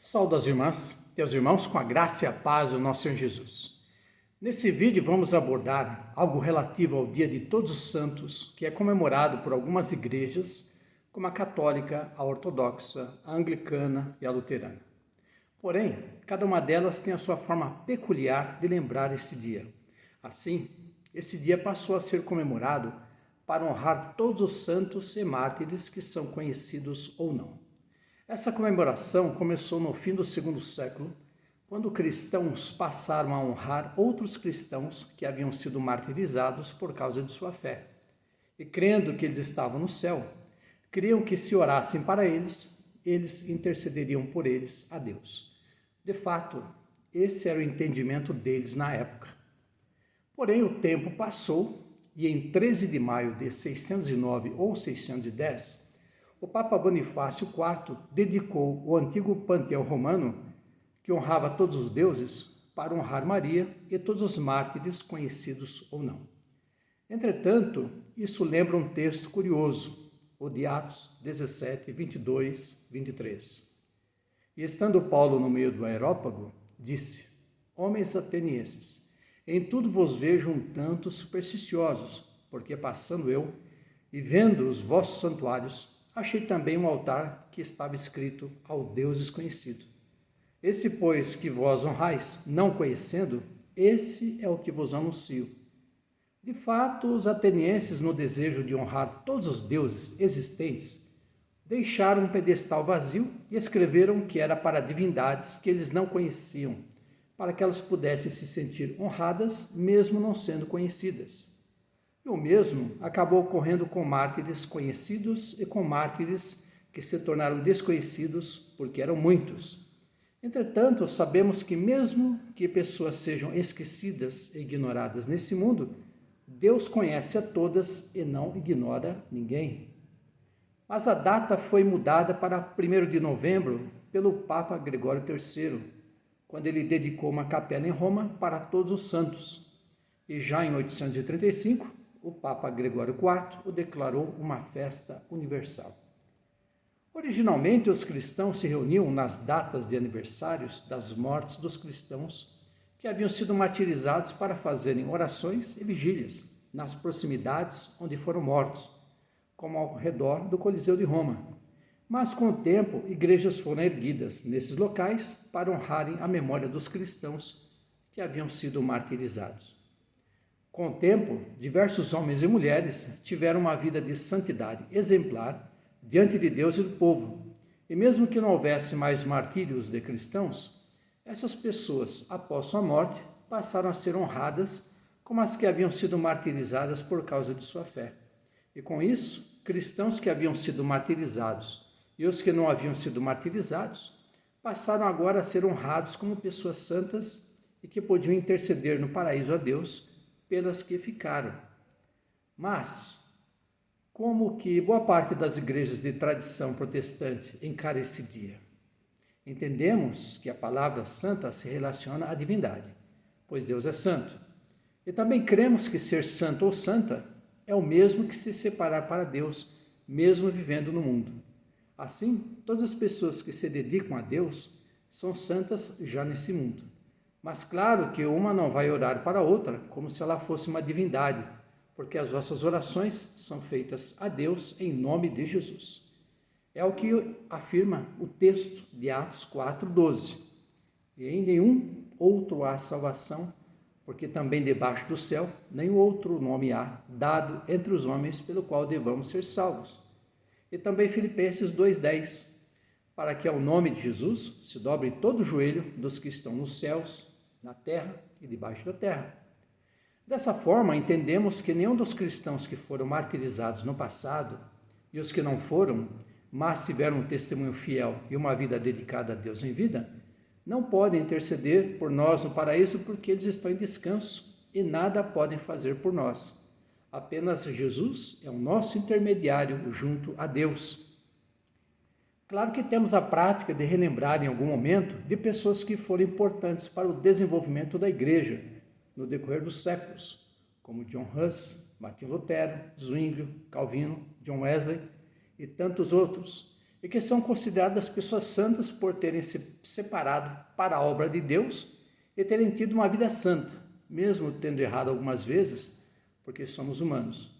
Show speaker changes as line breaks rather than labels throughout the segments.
Saúde às irmãs e aos irmãos com a graça e a paz do nosso Senhor Jesus. Nesse vídeo vamos abordar algo relativo ao Dia de Todos os Santos, que é comemorado por algumas igrejas, como a católica, a ortodoxa, a anglicana e a luterana. Porém, cada uma delas tem a sua forma peculiar de lembrar esse dia. Assim, esse dia passou a ser comemorado para honrar todos os santos e mártires que são conhecidos ou não. Essa comemoração começou no fim do segundo século, quando cristãos passaram a honrar outros cristãos que haviam sido martirizados por causa de sua fé. E crendo que eles estavam no céu, criam que se orassem para eles, eles intercederiam por eles a Deus. De fato, esse era o entendimento deles na época. Porém, o tempo passou e em 13 de maio de 609 ou 610, o Papa Bonifácio IV dedicou o antigo panteão romano, que honrava todos os deuses, para honrar Maria e todos os mártires, conhecidos ou não. Entretanto, isso lembra um texto curioso, o de Atos 17, 22, 23. E estando Paulo no meio do aerópago, disse: Homens atenienses, em tudo vos vejo um tanto supersticiosos, porque passando eu e vendo os vossos santuários, achei também um altar que estava escrito ao Deus desconhecido. Esse, pois, que vós honrais, não conhecendo, esse é o que vos anuncio. De fato, os atenienses, no desejo de honrar todos os deuses existentes, deixaram um pedestal vazio e escreveram que era para divindades que eles não conheciam, para que elas pudessem se sentir honradas, mesmo não sendo conhecidas. E o mesmo acabou ocorrendo com mártires conhecidos e com mártires que se tornaram desconhecidos, porque eram muitos. Entretanto, sabemos que mesmo que pessoas sejam esquecidas e ignoradas nesse mundo, Deus conhece a todas e não ignora ninguém. Mas a data foi mudada para 1º de novembro pelo Papa Gregório III, quando ele dedicou uma capela em Roma para todos os santos. E já em 835, o Papa Gregório IV o declarou uma festa universal. Originalmente, os cristãos se reuniam nas datas de aniversários das mortes dos cristãos que haviam sido martirizados para fazerem orações e vigílias nas proximidades onde foram mortos, como ao redor do Coliseu de Roma. Mas, com o tempo, igrejas foram erguidas nesses locais para honrarem a memória dos cristãos que haviam sido martirizados. Com o tempo, diversos homens e mulheres tiveram uma vida de santidade exemplar diante de Deus e do povo. E mesmo que não houvesse mais martírios de cristãos, essas pessoas, após sua morte, passaram a ser honradas como as que haviam sido martirizadas por causa de sua fé. E com isso, cristãos que haviam sido martirizados e os que não haviam sido martirizados passaram agora a ser honrados como pessoas santas e que podiam interceder no paraíso a Deus pelas que ficaram. Mas, como que boa parte das igrejas de tradição protestante encara esse dia? Entendemos que a palavra santa se relaciona à divindade, pois Deus é santo. E também cremos que ser santo ou santa é o mesmo que se separar para Deus, mesmo vivendo no mundo. Assim, todas as pessoas que se dedicam a Deus são santas já nesse mundo. Mas claro que uma não vai orar para a outra como se ela fosse uma divindade, porque as vossas orações são feitas a Deus em nome de Jesus. É o que afirma o texto de Atos 4:12. E em nenhum outro há salvação, porque também debaixo do céu nenhum outro nome há dado entre os homens pelo qual devamos ser salvos. E também Filipenses 2:10, para que ao nome de Jesus se dobre todo o joelho dos que estão nos céus, na terra e debaixo da terra. Dessa forma, entendemos que nenhum dos cristãos que foram martirizados no passado e os que não foram, mas tiveram um testemunho fiel e uma vida dedicada a Deus em vida, não podem interceder por nós no paraíso porque eles estão em descanso e nada podem fazer por nós. Apenas Jesus é o nosso intermediário junto a Deus. Claro que temos a prática de relembrar em algum momento de pessoas que foram importantes para o desenvolvimento da igreja no decorrer dos séculos, como John Huss, Martinho Lutero, Zwinglio, Calvino, John Wesley e tantos outros, e que são consideradas pessoas santas por terem se separado para a obra de Deus e terem tido uma vida santa, mesmo tendo errado algumas vezes, porque somos humanos.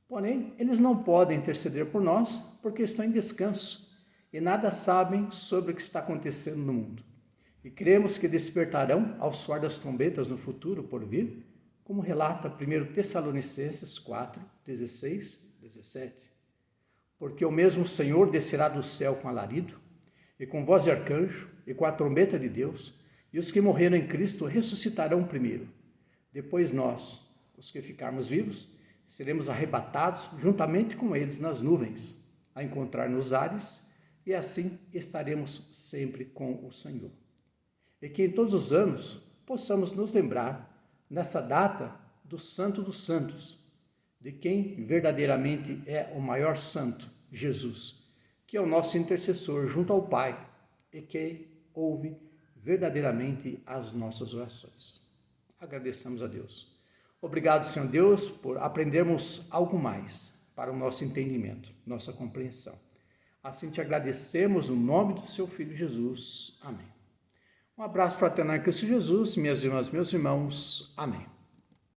Porém, eles não podem interceder por nós porque estão em descanso e nada sabem sobre o que está acontecendo no mundo. E cremos que despertarão ao soar das trombetas no futuro por vir, como relata 1 Tessalonicenses 4, 16, 17. Porque o mesmo Senhor descerá do céu com alarido, e com voz de arcanjo, e com a trombeta de Deus, e os que morreram em Cristo ressuscitarão primeiro. Depois nós, os que ficarmos vivos, seremos arrebatados juntamente com eles nas nuvens, a encontrar nos ares, e assim estaremos sempre com o Senhor. E que em todos os anos possamos nos lembrar, nessa data, do Santo dos Santos, de quem verdadeiramente é o maior santo, Jesus, que é o nosso intercessor junto ao Pai e que ouve verdadeiramente as nossas orações. Agradeçamos a Deus. Obrigado, Senhor Deus, por aprendermos algo mais para o nosso entendimento, nossa compreensão. Assim te agradecemos no nome do seu Filho Jesus. Amém. Um abraço fraternal em Cristo Jesus, minhas irmãs, meus irmãos. Amém.